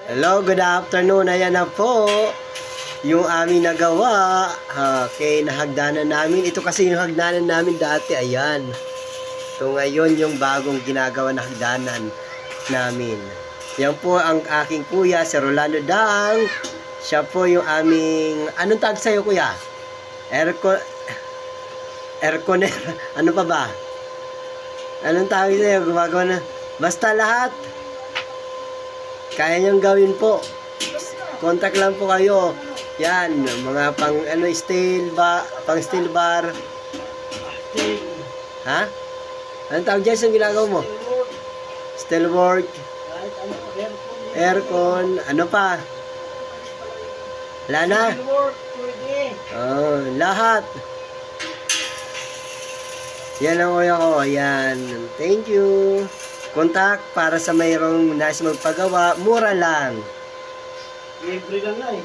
Hello, good afternoon. Ayan na po yung aming nagawa. Okay, nahagdanan namin. Ito kasi yung hagdanan namin dati. Ayan. Ito ngayon yung bagong ginagawa na hagdanan namin. Yan po ang aking kuya, si Rolando Dang. Siya po yung aming... Anong tag sa'yo, kuya? Airconer. Ano pa ba? Anong tawag sa'yo? Gumagawa na... Basta lahat. Kaya niyang gawin po. Contact lang po kayo. Yan, mga pang steel ba, pang steel bar. Ha? Anong tawag dyan sa ginagawa mo? Steel work. Aircon. Ano pa? Wala na? Oh, lahat. Yan ang kuya ko. Ayan. Thank you. Contact para sa mayroong nais magpagawa. Mura lang. Libre lang na eh.